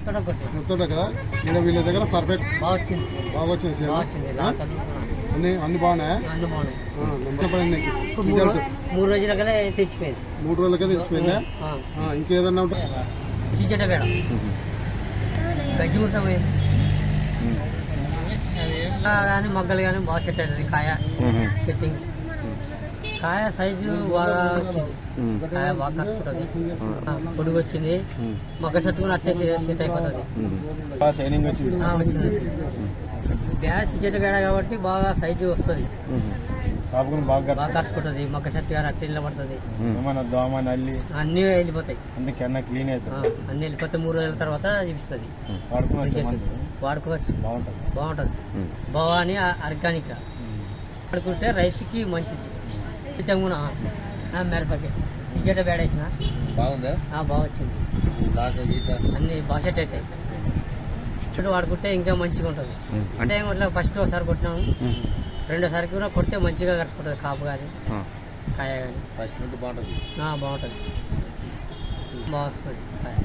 మొత్తం కదా ఇక్కడ వీళ్ళ దగ్గర పర్ఫెక్ట్ బాగా వచ్చింది అన్ని బాగున్నాయా? రిజల్ట్ 3 రోజులకల్లా తెచ్చిపోయింది. 3 రోజులకే తెచ్చిపోయిందా? ఇంకేదన్నా ఉంటా చికెట పేడ గజ్జి ఉంటామైంది కానీ మొగ్గలు కానీ బాగా సెట్ అవుతుంది. కాయ సెట్టింగ్, కాయ సైజు బాగా వచ్చింది, కాయ బాగా కలుసుకుంటుంది, పొడుగు వచ్చింది, మొగ్గ సెట్ కూడా అట్టే సెట్ అయిపోతుంది. వచ్చింది బ్యాస్ చికెట పేడ కాబట్టి బాగా సైజు వస్తుంది, బాగా కలుసుకుంటుంది, మొగ్గ సెట్ కానీ అట్టే నిలబడుతుంది, అన్నీ వెళ్ళిపోతాయి, అన్నీ వెళ్ళిపోతే 3 రోజుల తర్వాత చూపిస్తుంది. వాడుకోవచ్చు, బాగుంటుంది. భవాని ఆర్గానిక్ వాడుకుంటే రైతుకి మంచిది. కూడా మిరపకి సిగ్గట వేడేసిన బాగుందా? బాగా వచ్చింది, అన్ని బాగా సెట్ అవుతాయి. చుట్టూ వాడుకుంటే ఇంకా మంచిగా ఉంటుంది. అంటే ఇట్లా ఫస్ట్ ఒకసారి కొట్టినాము, రెండోసారికి కూడా కొడితే మంచిగా కలుసుకుంటుంది, కాపు కానీ కాయ కానీ ఫస్ట్ నుండి బాగుంటుంది. బాగుంటుంది, బాగా వస్తుంది కాయ.